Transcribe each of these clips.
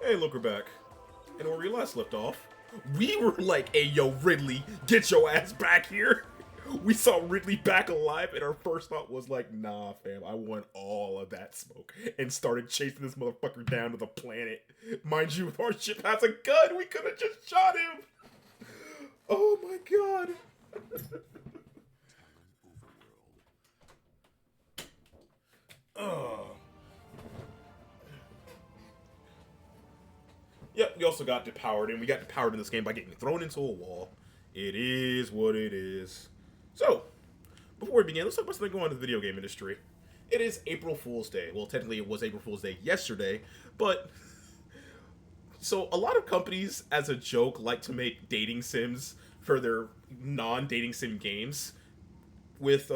Hey, look, we're back. And where we last left off, we were like, hey, yo, Ridley, get your ass back here. We saw Ridley back alive, and our first thought was like, nah, fam, I want all of that smoke. And started chasing this motherfucker down to the planet. Mind you, if our ship has a gun, we could have just shot him. Oh my god. Oh. Yep, we also got depowered, and we got depowered in this game by getting thrown into a wall. It is what it is. So, before we begin, let's talk about something going on in the video game industry. It is April Fool's Day. Well, technically it was April Fool's Day yesterday, but... So, a lot of companies, as a joke, like to make dating sims for their non-dating sim games. With,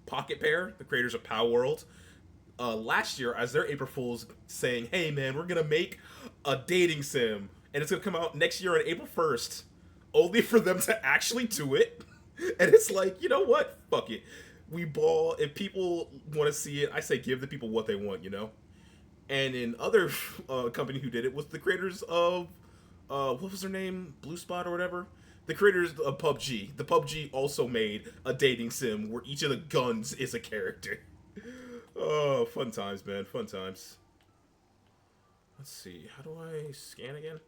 Pocket Pair, the creators of Pow World, last year, as their April Fools, saying, hey man, we're gonna make a dating sim, and it's gonna come out next year on April 1st, only for them to actually do it. And it's like, you know what? Fuck it. We ball. If people want to see it, I say give the people what they want, you know? And in other company who did it was the creators of, what was their name? Blue Spot or whatever? The creators of PUBG. The PUBG also made a dating sim where each of the guns is a character. Oh, fun times, man. Fun times. Let's see. How do I scan again?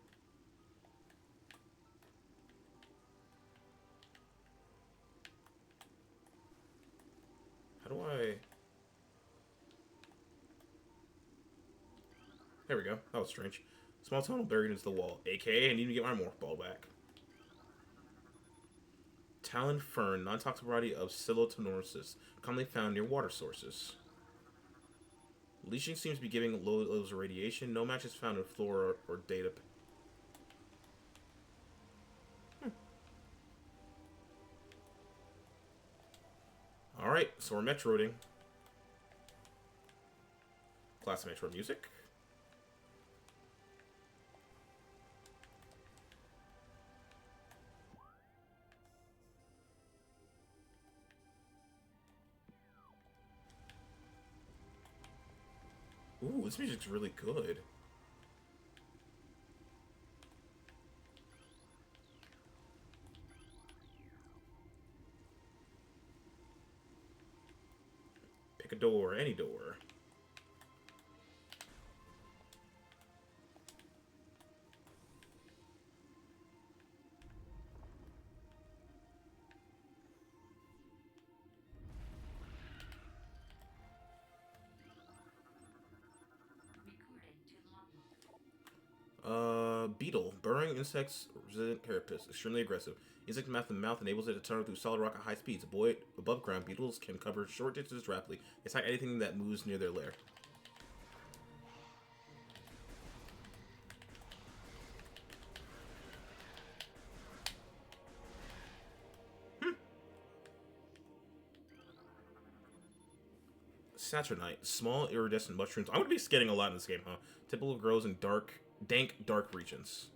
How do I... There we go. That was strange. Small tunnel buried into the wall. AKA, I need to get my Morph Ball back. Talon Fern, non-toxic variety of Psilotonosis, commonly found near water sources. Leaching seems to be giving low levels of radiation. No match is found in flora or data. Alright, so we're Metroiding. Classic Metroid music. Ooh, this music's really good. Pick a door, any door. Beetle. Burrowing insects, resident carapace. Extremely aggressive. Insect mouth enables it to tunnel through solid rock at high speeds. Above ground, beetles can cover short distances rapidly. Attack anything that moves near their lair. Saturnite. Small iridescent mushrooms. I'm going to be getting a lot in this game, huh? Typical grows in dank, dark regions.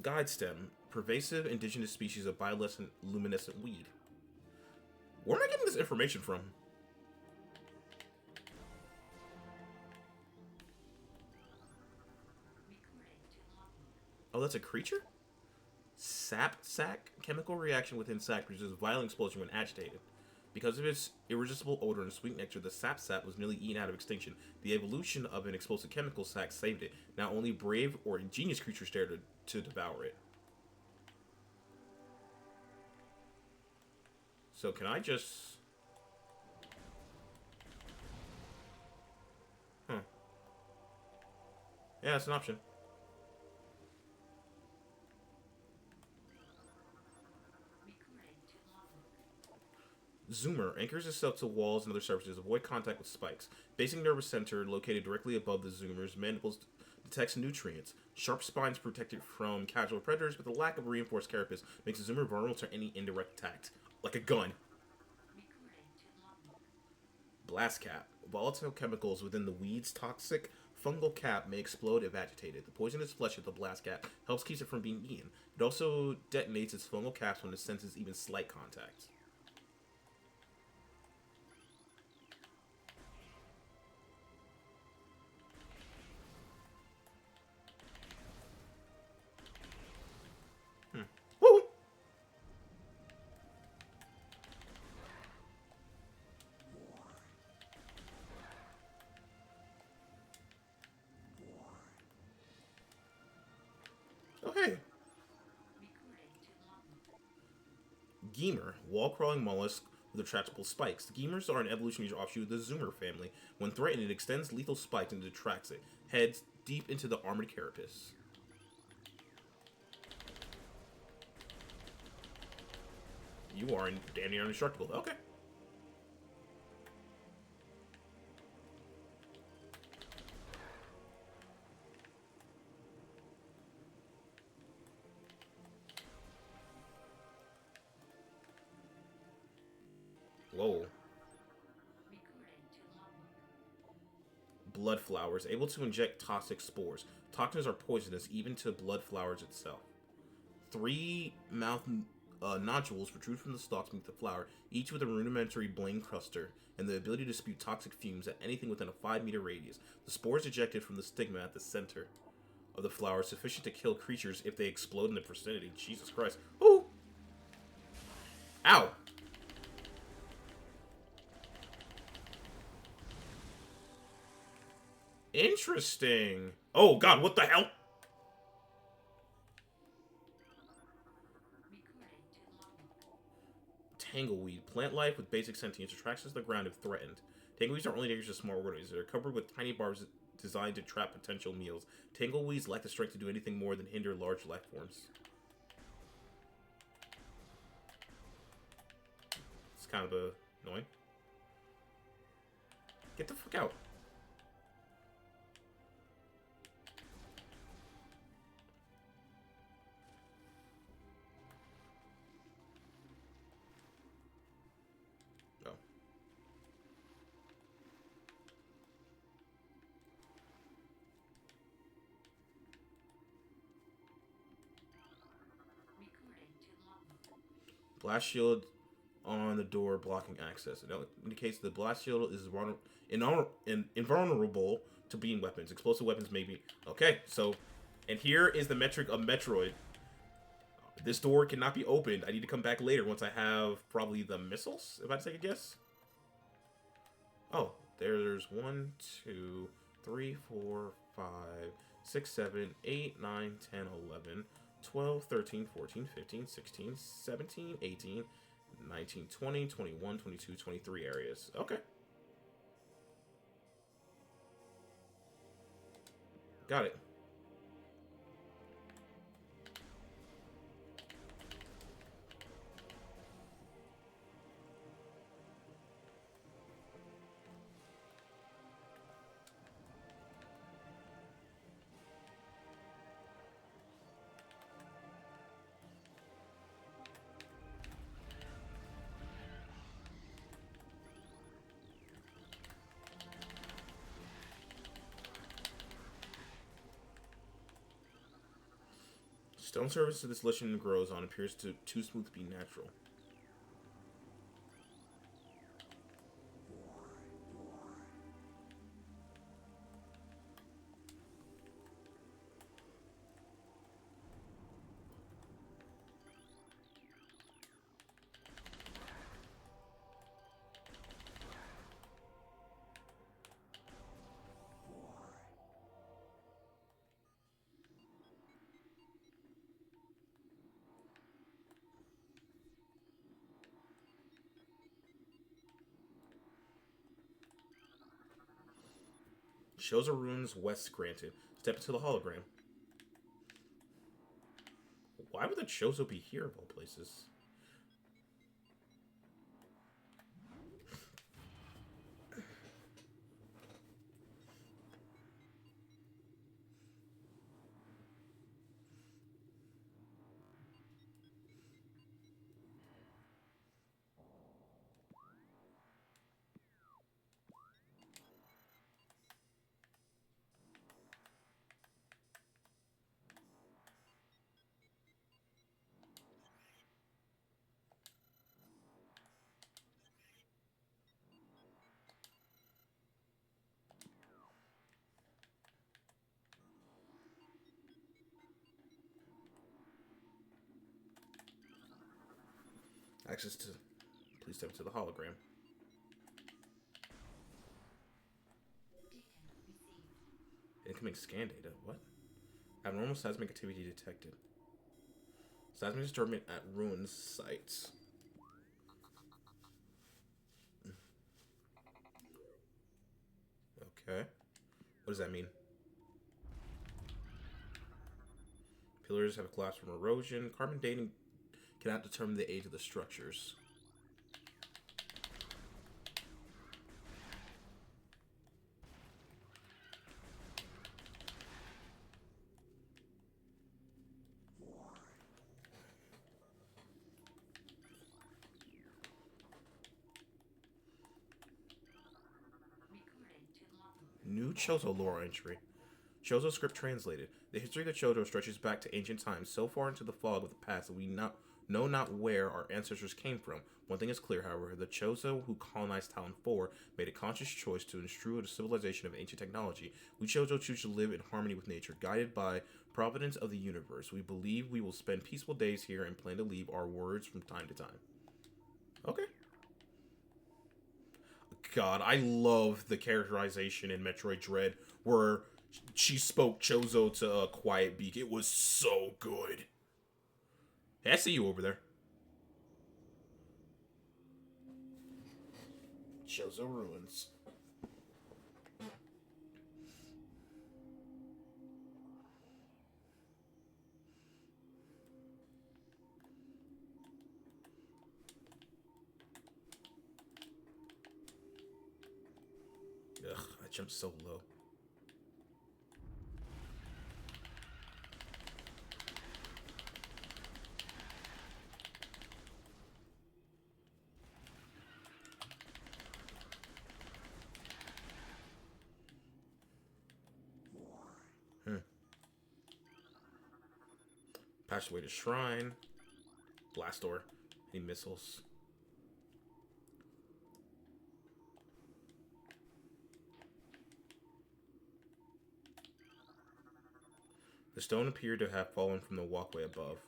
Guide stem. Pervasive indigenous species of bioluminescent luminescent weed. Where am I getting this information from? Oh, that's a creature? Sap sac? Chemical reaction within sac produces violent explosion when agitated. Because of its irresistible odor and sweet nectar, the sap was nearly eaten out of extinction. The evolution of an explosive chemical sac saved it. Now only brave or ingenious creatures dare to devour it. So can I just... Huh. Yeah, that's an option. Zoomer anchors itself to walls and other surfaces. Avoid contact with spikes. Basic nervous center located directly above the zoomer's mandibles detects nutrients. Sharp spines protect it from casual predators, but the lack of reinforced carapace makes the zoomer vulnerable to any indirect attack, like a gun. Blast cap. Volatile chemicals within the weed's toxic fungal cap may explode if agitated. The poisonous flesh of the blast cap helps keep it from being eaten. It also detonates its fungal caps when it senses even slight contact. Gemer, wall-crawling mollusk with retractable spikes. The Gemers are an evolutionary offshoot of the Zoomer family. When threatened, it extends lethal spikes and detracts it. Heads deep into the armored carapace. You are damn near indestructible. Okay. Whoa. Blood flowers, able to inject toxic spores. Toxins are poisonous even to blood flowers itself. 3 mouth nodules protrude from the stalks beneath the flower, each with a rudimentary bling cluster and the ability to spew toxic fumes at anything within a 5-meter radius. The spores ejected from the stigma at the center of the flower are sufficient to kill creatures if they explode in the vicinity. Jesus Christ. Ooh! Ow! Interesting. Oh god, what the hell? Tangleweed. Plant life with basic sentience attracts to the ground if threatened. Tangleweeds are only dangerous to small organisms. They're covered with tiny barbs designed to trap potential meals. Tangleweeds lack the strength to do anything more than hinder large life forms. It's kind of annoying. Get the fuck out. Oh. Blast shield on the door blocking access. It indicates the blast shield is invulnerable to beam weapons. Explosive weapons may be... Okay, so... And here is the metric of Metroid. This door cannot be opened. I need to come back later once I have probably the missiles, if I take a guess. Oh, there's 1, 2, 3, 4, 5, 6, 7, 8, 9, 10, 11, 12, 13, 14, 15, 16, 17, 18, 19, 20, 21, 22, 23 areas. Okay. Got it. Stone surface to this lichen grows on appears too smooth to be natural. Shows a runes west granted. Step into the hologram. Why would the Chozo be here of all places? Access to... Please step into the hologram. Incoming scan data. What? Abnormal seismic activity detected. Seismic disturbance at ruins sites. Okay. What does that mean? Pillars have collapsed from erosion. Carbon dating cannot determine the age of the structures. New Chozo lore entry. Chozo script translated. The history of the Chozo stretches back to ancient times, so far into the fog of the past that we know not where our ancestors came from. One thing is clear, however, the Chozo who colonized Talon 4 made a conscious choice to instruct a civilization of ancient technology. We Chozo choose to live in harmony with nature, guided by providence of the universe. We believe we will spend peaceful days here and plan to leave our words from time to time. Okay. God, I love the characterization in Metroid Dread where she spoke Chozo to Quiet Beak. It was so good. Hey, I see you over there. Chozo Ruins. Ugh, I jumped so low. Passed away to Shrine. Blast door. Any missiles? The stone appeared to have fallen from the walkway above.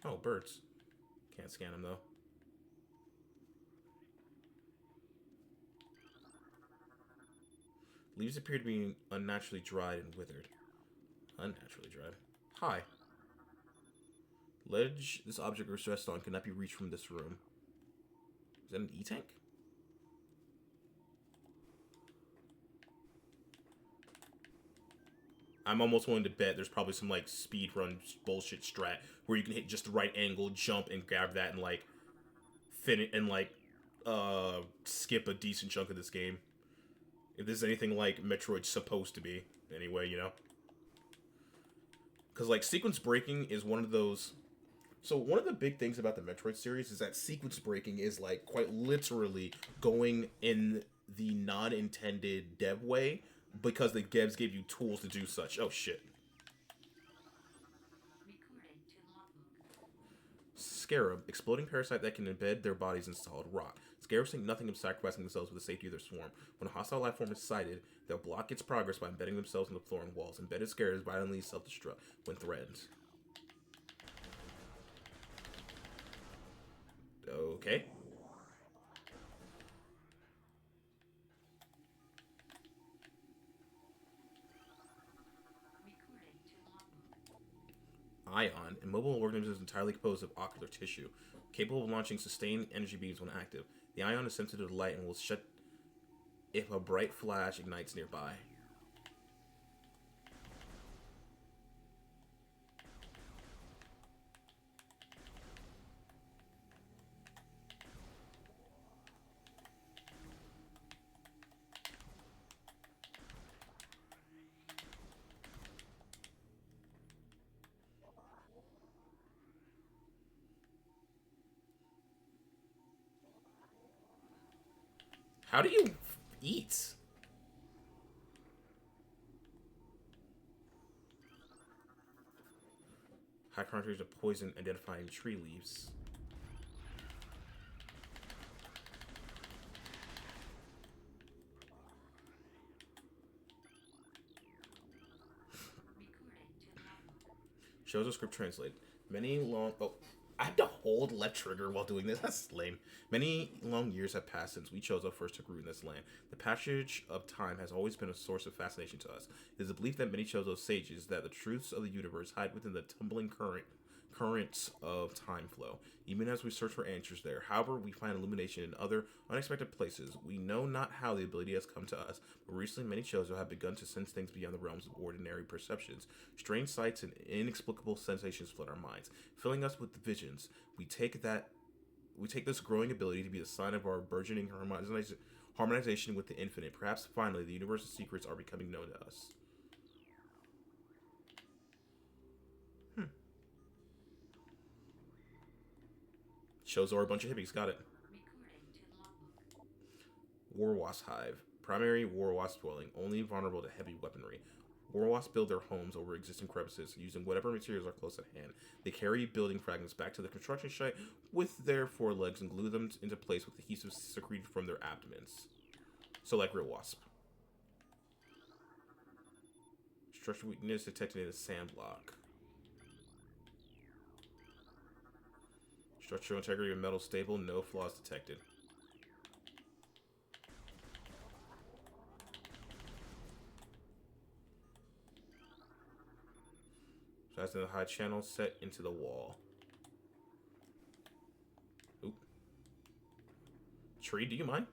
Oh, birds. Can't scan them, though. Leaves appear to be unnaturally dried and withered. Unnaturally dried. Hi. Ledge this object rests on cannot be reached from this room. Is that an E-tank? I'm almost willing to bet there's probably some, like, speedrun bullshit strat where you can hit just the right angle, jump, and grab that and, like, fit it and, like, skip a decent chunk of this game. If this is anything like Metroid's supposed to be. Anyway, you know? Because, like, sequence breaking is one of those... So, one of the big things about the Metroid series is that sequence breaking is, like, quite literally going in the non-intended dev way because the devs gave you tools to do such. Oh, shit. Scarab, exploding parasite that can embed their bodies in solid rock. Scarabs think nothing of sacrificing themselves for the safety of their swarm. When a hostile life form is sighted, they'll block its progress by embedding themselves in the floor and walls. Embedded scarabs violently self-destruct when threatened. Okay. Ion, immobile organism is entirely composed of ocular tissue, capable of launching sustained energy beams when active. The ion is sensitive to light and will shut if a bright flash ignites nearby. How do you eat? High concentration of poison identifying tree leaves. Shows a script translated. Many long... Oh, I have to hold left trigger while doing this. That's lame. Many long years have passed since we Chozo first took root in this land. The passage of time has always been a source of fascination to us. It is a belief that many Chozo sages that the truths of the universe hide within the tumbling currents of time flow, even as we search for answers there. However, we find illumination in other unexpected places. We know not how the ability has come to us, but recently many Chozo have begun to sense things beyond the realms of ordinary perceptions. Strange sights and inexplicable sensations flood our minds, filling us with visions. We take this growing ability to be a sign of our burgeoning harmonization with the infinite. Perhaps finally the universe's secrets are becoming known to us. Shows are a bunch of hippies. Got it. War Wasp Hive. Primary War Wasp dwelling, only vulnerable to heavy weaponry. War Wasps build their homes over existing crevices, using whatever materials are close at hand. They carry building fragments back to the construction site with their forelegs and glue them into place with adhesives secreted from their abdomens. So like real wasp. Structural weakness detected in a sand block. Structural integrity of metal stable, no flaws detected. Size in the high channel set into the wall. Oop. Tree, do you mind?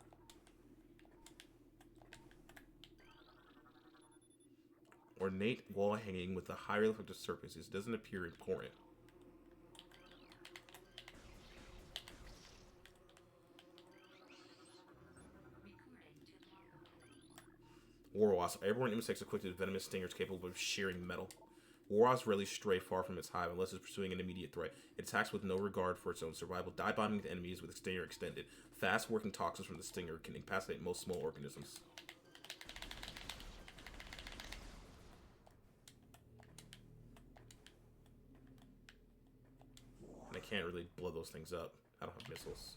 Ornate wall hanging with a high reflective surface. It doesn't appear important. War Wasp. Airborne insects equipped with venomous stingers capable of shearing metal. War Wasps rarely stray far from its hive unless it's pursuing an immediate threat. It attacks with no regard for its own survival, dive-bombing the enemies with its stinger extended. Fast-working toxins from the stinger can incapacitate most small organisms. And I can't really blow those things up. I don't have missiles.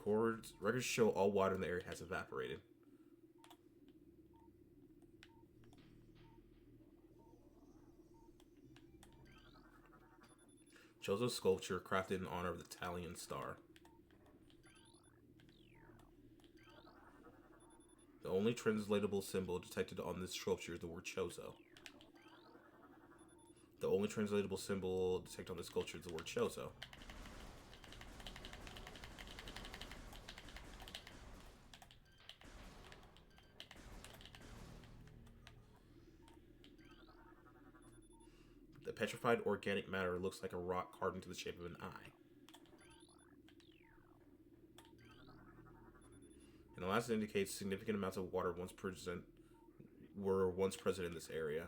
Records show all water in the area has evaporated. Chozo sculpture crafted in honor of the Italian star. The only translatable symbol detected on this sculpture is the word Chozo. The only translatable symbol detected on this sculpture is the word Chozo. The petrified organic matter looks like a rock carved into the shape of an eye. And the last indicates significant amounts of water were once present in this area.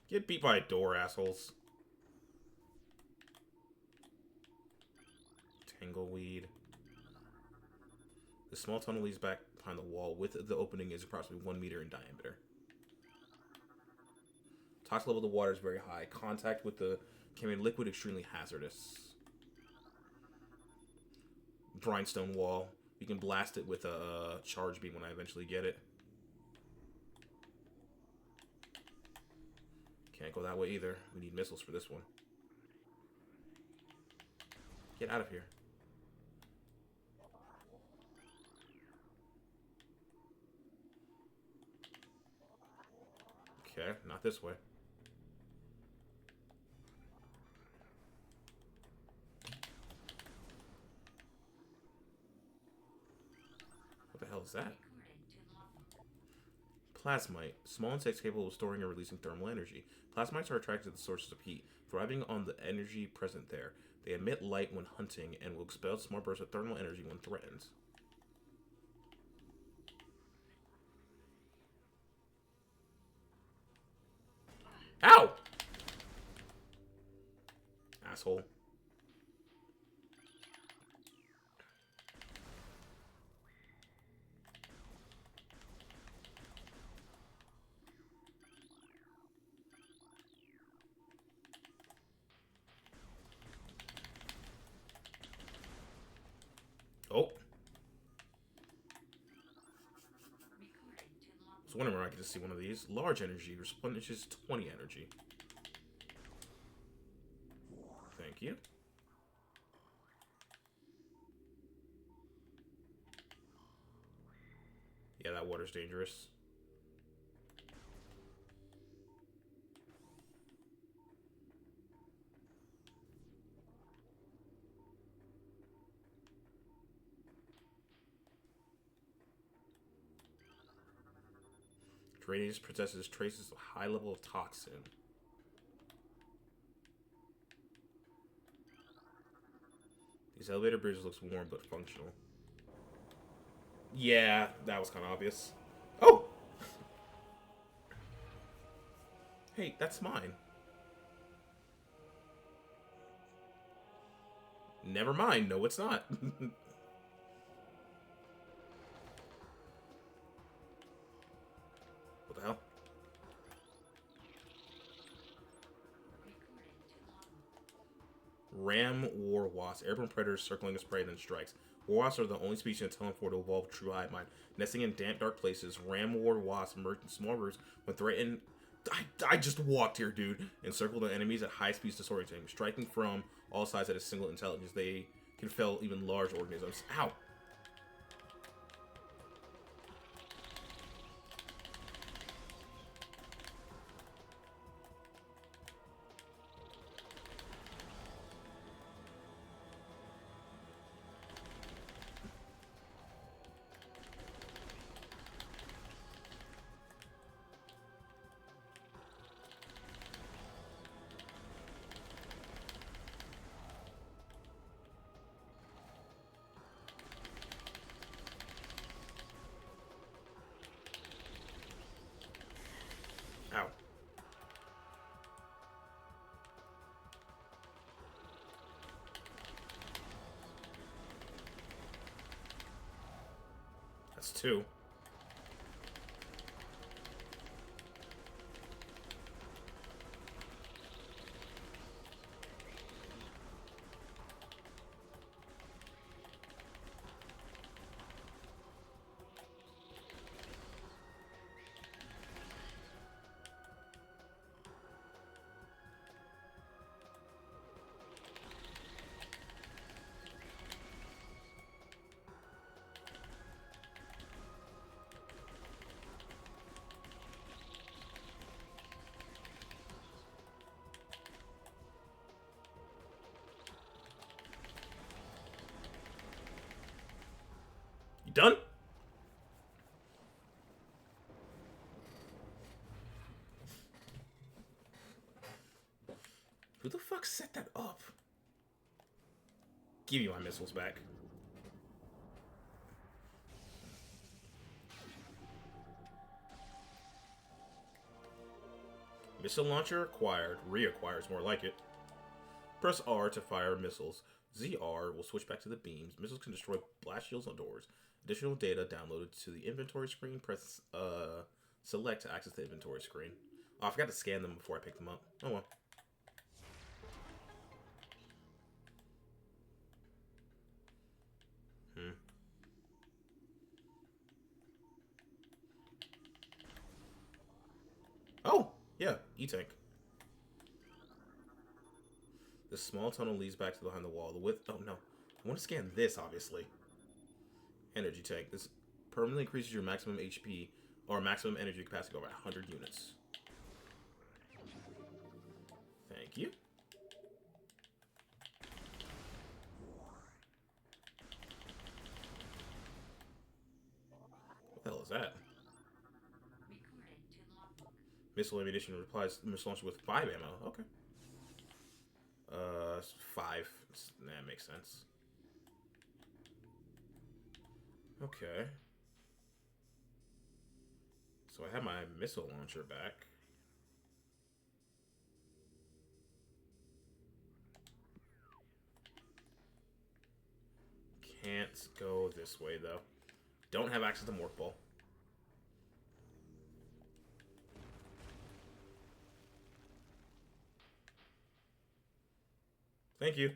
Get beat by a door, assholes. Tangleweed. The small tunnel leads back behind the wall. Width of the opening is approximately 1 meter in diameter. Toxic level of the water is very high. Contact with the contaminated liquid extremely hazardous. Grindstone wall. You can blast it with a charge beam when I eventually get it. Can't go that way either. We need missiles for this one. Get out of here. Okay, not this way. What the hell is that? Plasmite. Small insects capable of storing and releasing thermal energy. Plasmites are attracted to the sources of heat, thriving on the energy present there. They emit light when hunting and will expel small bursts of thermal energy when threatened. Ow! Asshole. Oh. I was whenever I get to see one of these. Large energy replenishes 20 energy. Thank you. Yeah, that water's dangerous. Drainage possesses traces of high level of toxin. These elevator bridges looks warm but functional. Yeah, that was kind of obvious. Oh! Hey, that's mine. Never mind. No, it's not. What the hell? Ram War Wasp. Airborne predators circling its prey then strikes. War wasps are the only species in Teleport to evolve true hive mind. Nesting in damp, dark places, Ram War Wasps emerge in small roots when threatened. I just walked here, dude. Encircle the enemies at high speeds disorienting, striking from all sides at a single intelligence. They can fell even large organisms. Ow! Ow. That's two. You done? Who the fuck set that up? Give me my missiles back. Missile launcher acquired. Reacquires more like it. Press R to fire missiles. ZR will switch back to the beams. Missiles can destroy blast shields on doors. Additional data downloaded to the inventory screen. Press select to access the inventory screen. Oh, I forgot to scan them before I picked them up. Oh well. Oh, yeah, E-Tank. This small tunnel leads back to behind the wall. The width... Oh, no. I want to scan this, obviously. Energy tank. This permanently increases your maximum HP or maximum energy capacity over 100 units. Thank you. What the hell is that? Missile ammunition replies missile launcher with 5 ammo. Okay. 5. That makes sense. Okay. So I have my missile launcher back. Can't go this way, though. Don't have access to Morph Ball. Thank you.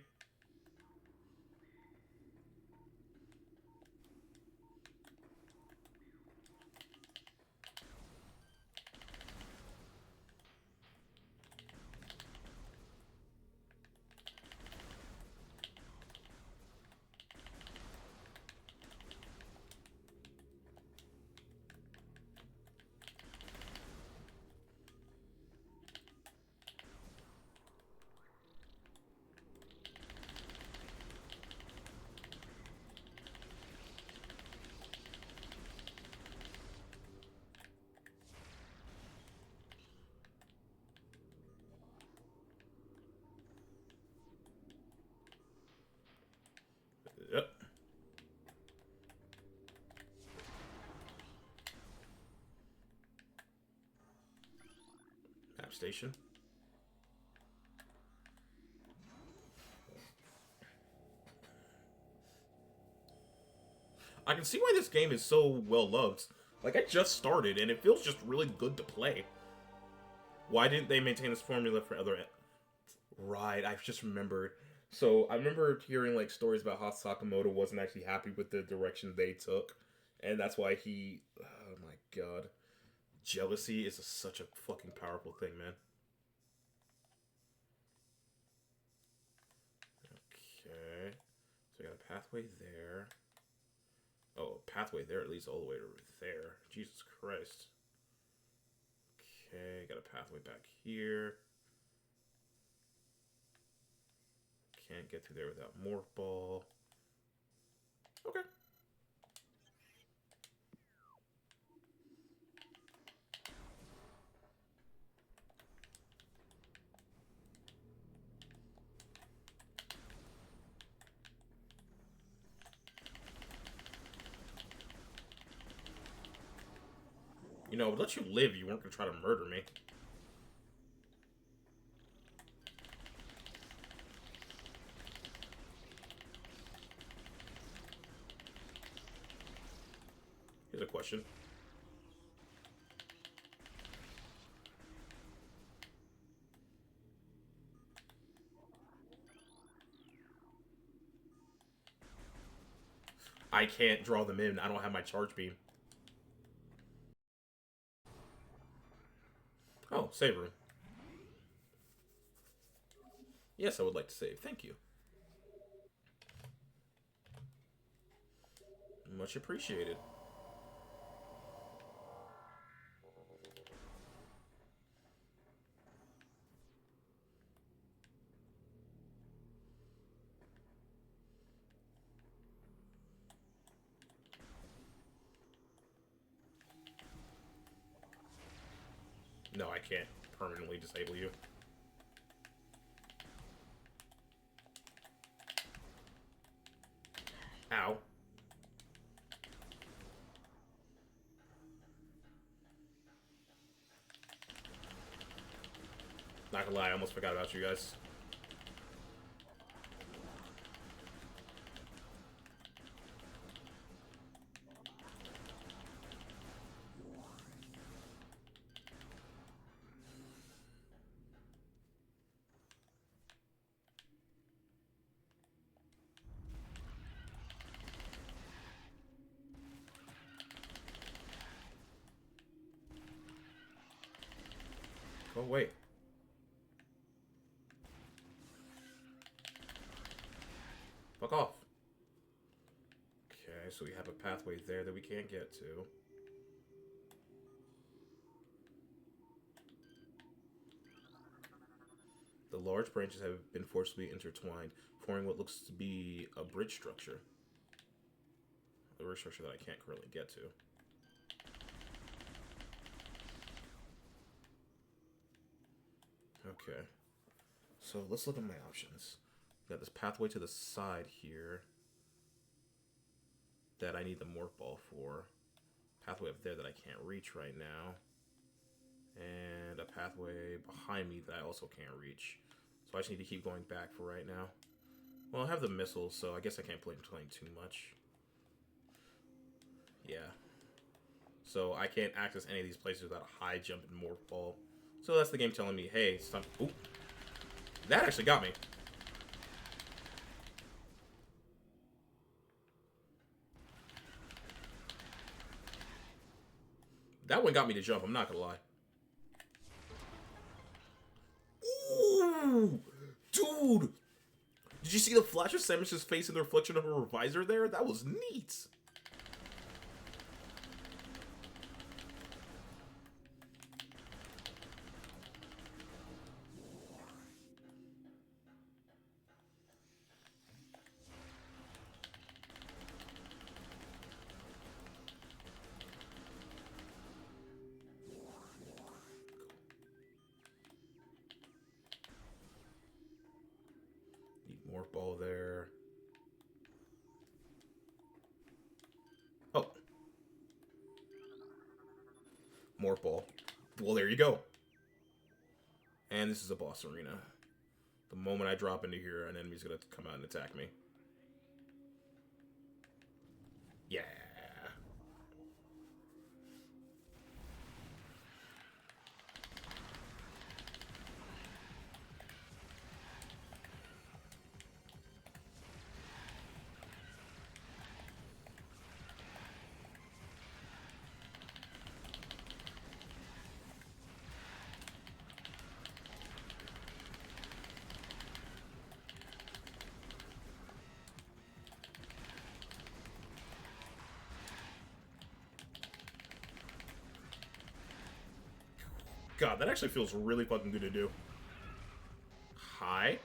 station. I can see why this game is so well loved. Like, I just started, and it feels just really good to play. Why didn't they maintain this formula for other... Right, I've just remembered. So, I remember hearing, like, stories about how Sakamoto wasn't actually happy with the direction they took. And that's why he... Oh, my God. Jealousy is such a fucking powerful thing, man. Okay. So, I got a pathway there. Oh, a pathway there. It leads all the way to there. Jesus Christ. Okay, got a pathway back here. Can't get through there without Morph Ball. Okay. You know, let you live, you weren't gonna try to murder me. Here's a question. I can't draw them in. I don't have my charge beam. Oh, save room. Yes, I would like to save. Thank you. Much appreciated. No, I can't permanently disable you. Ow. Not gonna lie, I almost forgot about you guys. Go away. Fuck off. Okay, so we have a pathway there that we can't get to. The large branches have been forcibly intertwined, forming what looks to be a bridge structure. A bridge structure that I can't currently get to. Okay. So let's look at my options. Got this pathway to the side here that I need the Morph Ball for. Pathway up there that I can't reach right now. And a pathway behind me that I also can't reach. So I just need to keep going back for right now. Well, I have the missiles, so I guess I can't play playing too much. Yeah. So I can't access any of these places without a high jump and Morph Ball. So that's the game telling me, hey, some... Ooh. That actually got me. That one got me to jump, I'm not gonna lie. Ooh! Dude! Did you see the flash of Samus's face in the reflection of her visor there? That was neat! Morph Ball there. Oh. Morph Ball. Well, there you go. And this is a boss arena. The moment I drop into here, an enemy's gonna come out and attack me. Yeah. God, that actually feels really fucking good to do. Hi?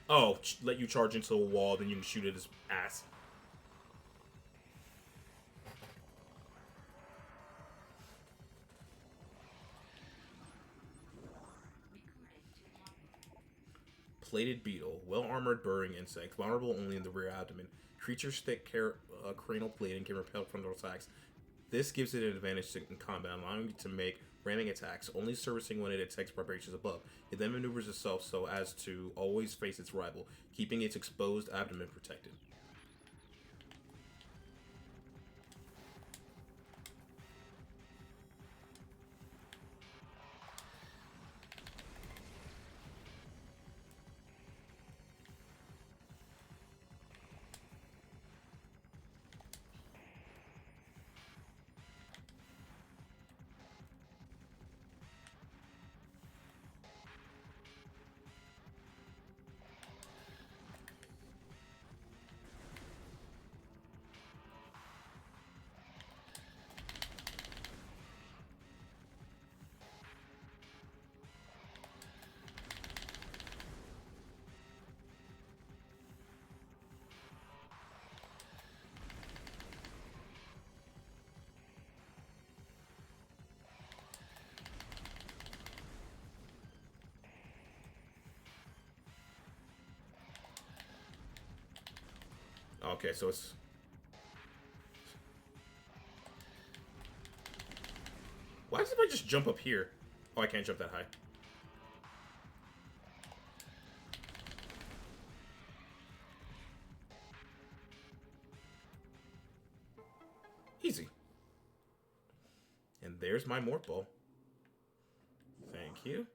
Oh, let you charge into a wall, then you can shoot at his ass. Plated beetle. Well-armored burrowing insect. Vulnerable only in the rear abdomen. Creature's thick cranial plating can repel frontal attacks. This gives it an advantage in combat, allowing it to make ramming attacks, only servicing when it attacks vibrations above. It then maneuvers itself so as to always face its rival, keeping its exposed abdomen protected. Okay, so it's... Why does everybody just jump up here? Oh, I can't jump that high. Easy. And there's my Morph Ball. Thank you.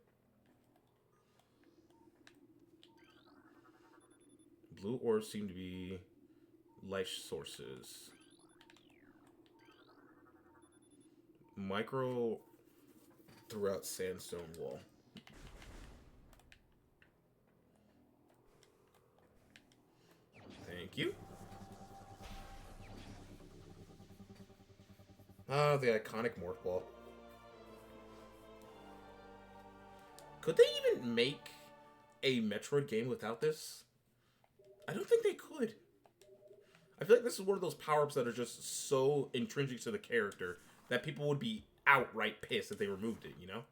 Blue orbs seem to be life sources. Micro throughout sandstone wall. Thank you. Ah, the iconic Morph Ball. Could they even make a Metroid game without this? I don't think they could. I feel like this is one of those power-ups that are just so intrinsic to the character that people would be outright pissed if they removed it, you know?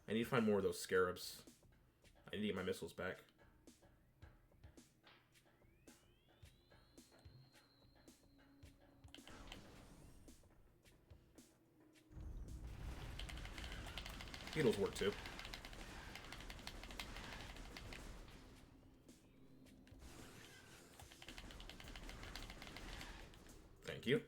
I need to find more of those scarabs. I need to get my missiles back. Beetles work too. Thank you.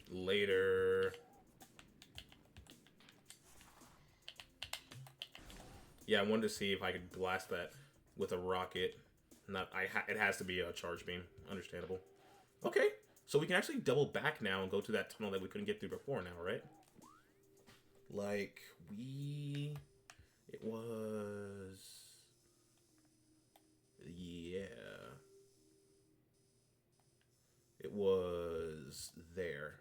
Later. Yeah, I wanted to see if I could blast that with a rocket. Not, it has to be a charge beam. Understandable. Okay, so we can actually double back now and go to that tunnel that we couldn't get through before now, right? Like, it was... Yeah. It was there.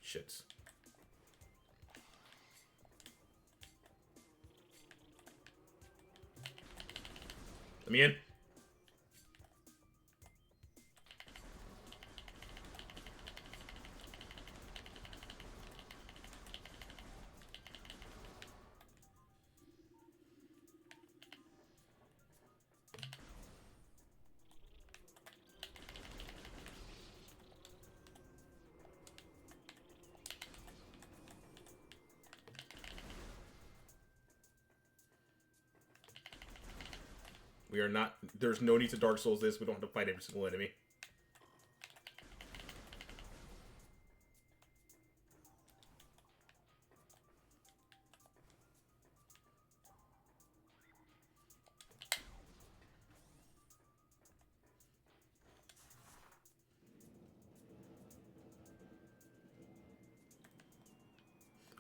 Shit. Let me in. We are not... There's no need to Dark Souls this. We don't have to fight every single enemy.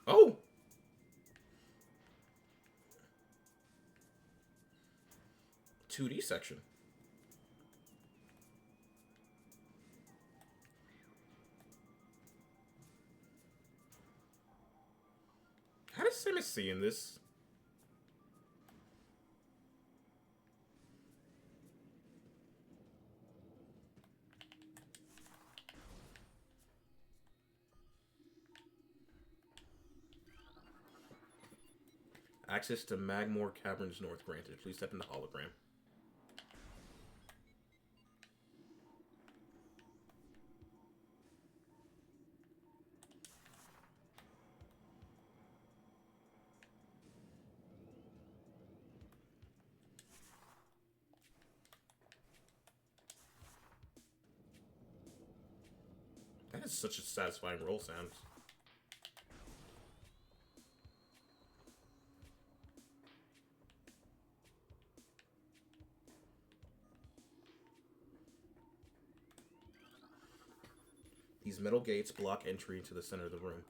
Oh! 2D section. How does Samus see in this? Access to Magmore Caverns North granted. Please step in the hologram. That is such a satisfying roll sound. These metal gates block entry into the center of the room.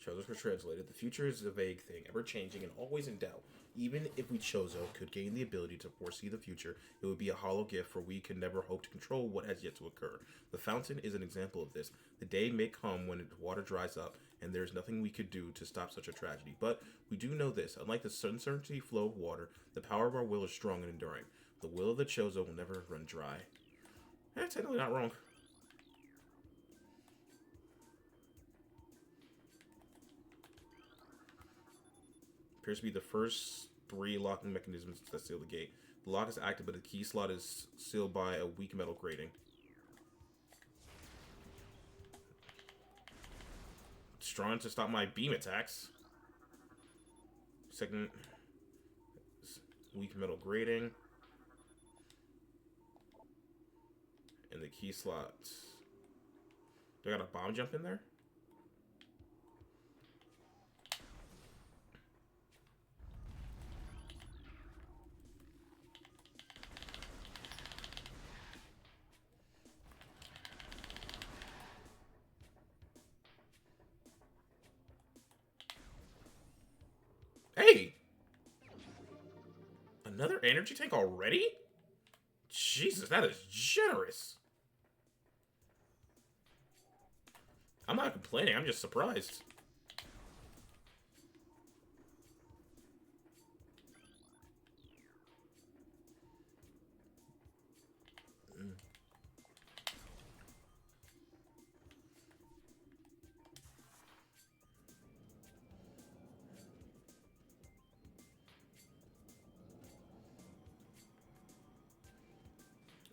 Chozo was translated. The future is a vague thing, ever-changing and always in doubt. Even if we Chozo could gain the ability to foresee the future, it would be a hollow gift, for we can never hope to control what has yet to occur. The fountain is an example of this. The day may come when its water dries up, and there is nothing we could do to stop such a tragedy. But we do know this. Unlike the uncertainty flow of water, the power of our will is strong and enduring. The will of the Chozo will never run dry. That's technically not wrong. Appears to be the first 3 locking mechanisms that seal the gate. The lock is active, but the key slot is sealed by a weak metal grating. Strong to stop my beam attacks. Second, weak metal grating. And the key slot. Do I got a bomb jump in there? Hey! Another energy tank already? Jesus, that is generous. I'm not complaining, I'm just surprised.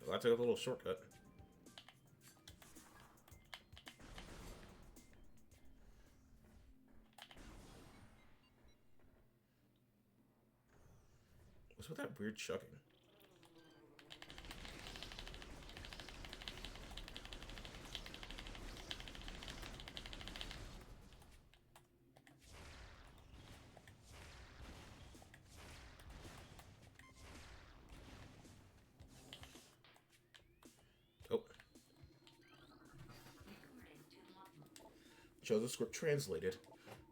Well, I took a little shortcut. What's with that weird chugging? Oh. Shows the script translated.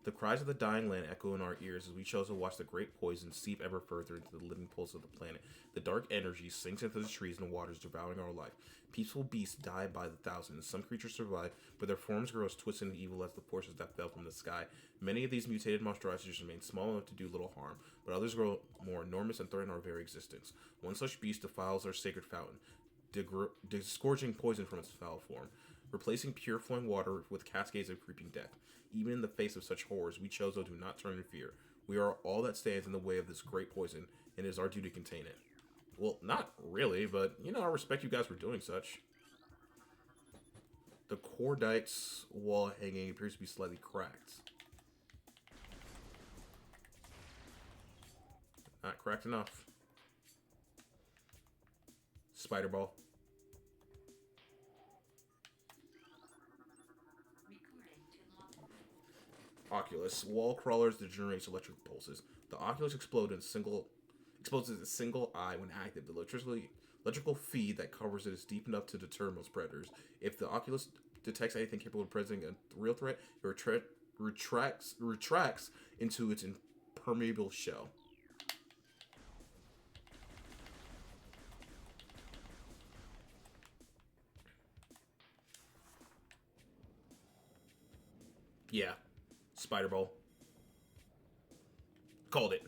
The cries of the dying land echo in our ears as we chose to watch the great poison seep ever further into the living pulse of the planet. The dark energy sinks into the trees and waters, devouring our life. Peaceful beasts die by the thousands. Some creatures survive, but their forms grow as twisted and evil as the portions that fell from the sky. Many of these mutated monstrosities remain small enough to do little harm, but others grow more enormous and threaten our very existence. One such beast defiles our sacred fountain, disgorging poison from its foul form, replacing pure flowing water with cascades of creeping death. Even in the face of such horrors, we Chozo do not turn in fear. We are all that stands in the way of this great poison, and it is our duty to contain it. Well, not really, but, I respect you guys for doing such. The cordite's wall hanging appears to be slightly cracked. Not cracked enough. Spider Ball. Oculus. Wall crawlers that generates electric pulses. The Oculus explodes in a single eye when active. The electrical feed that covers it is deep enough to deter most predators. If the Oculus detects anything capable of presenting a real threat, it retracts into its impermeable shell. Yeah. Spider Ball. Called it.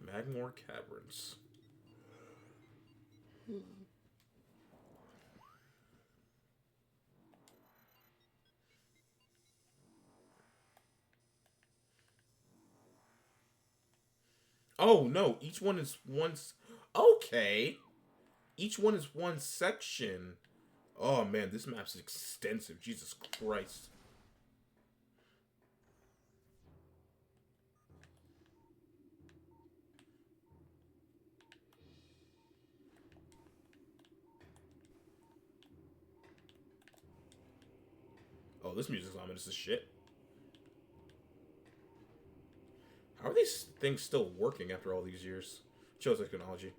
Magmore Caverns. Oh no, each one is okay. Each one is one section. Oh man, this map's extensive. Jesus Christ. Oh, this music's ominous as shit. How are these things still working after all these years? Chose technology.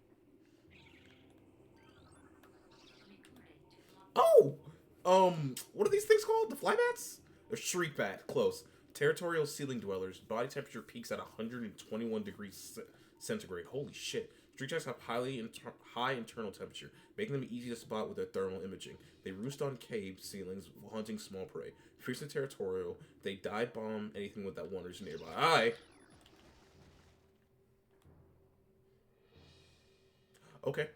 Oh! What are these things called? The flybats? A shriek bat. Close. Territorial ceiling dwellers. Body temperature peaks at 121 degrees centigrade. Holy shit. Street jacks have high internal temperature, making them easy to spot with their thermal imaging. They roost on cave ceilings while hunting small prey. Fiercely territorial, they dive bomb anything with that wanders nearby. Okay.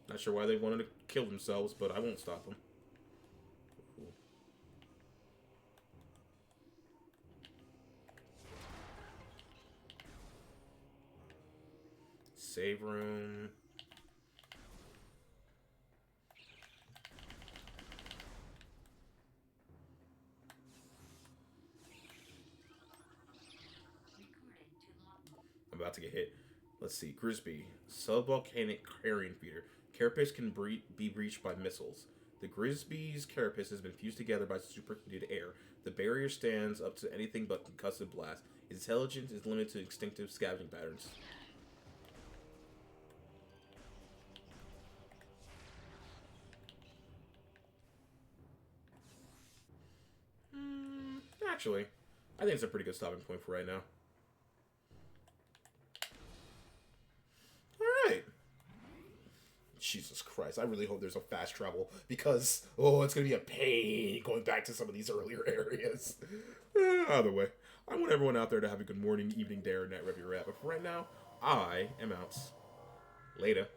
Not sure why they wanted to kill themselves, but I won't stop them. Cool. Save room. I'm about to get hit. Let's see. Grisby. Subvolcanic carrion feeder. Carapace can be breached by missiles. The Grisby's carapace has been fused together by superheated air. The barrier stands up to anything but concussive blast. Its intelligence is limited to instinctive scavenging patterns. Actually, I think it's a pretty good stopping point for right now. Alright. Jesus Christ, I really hope there's a fast travel because, it's going to be a pain going back to some of these earlier areas. Either way, I want everyone out there to have a good morning, evening, day, or night, wherever you're at. But for right now, I am out. Later.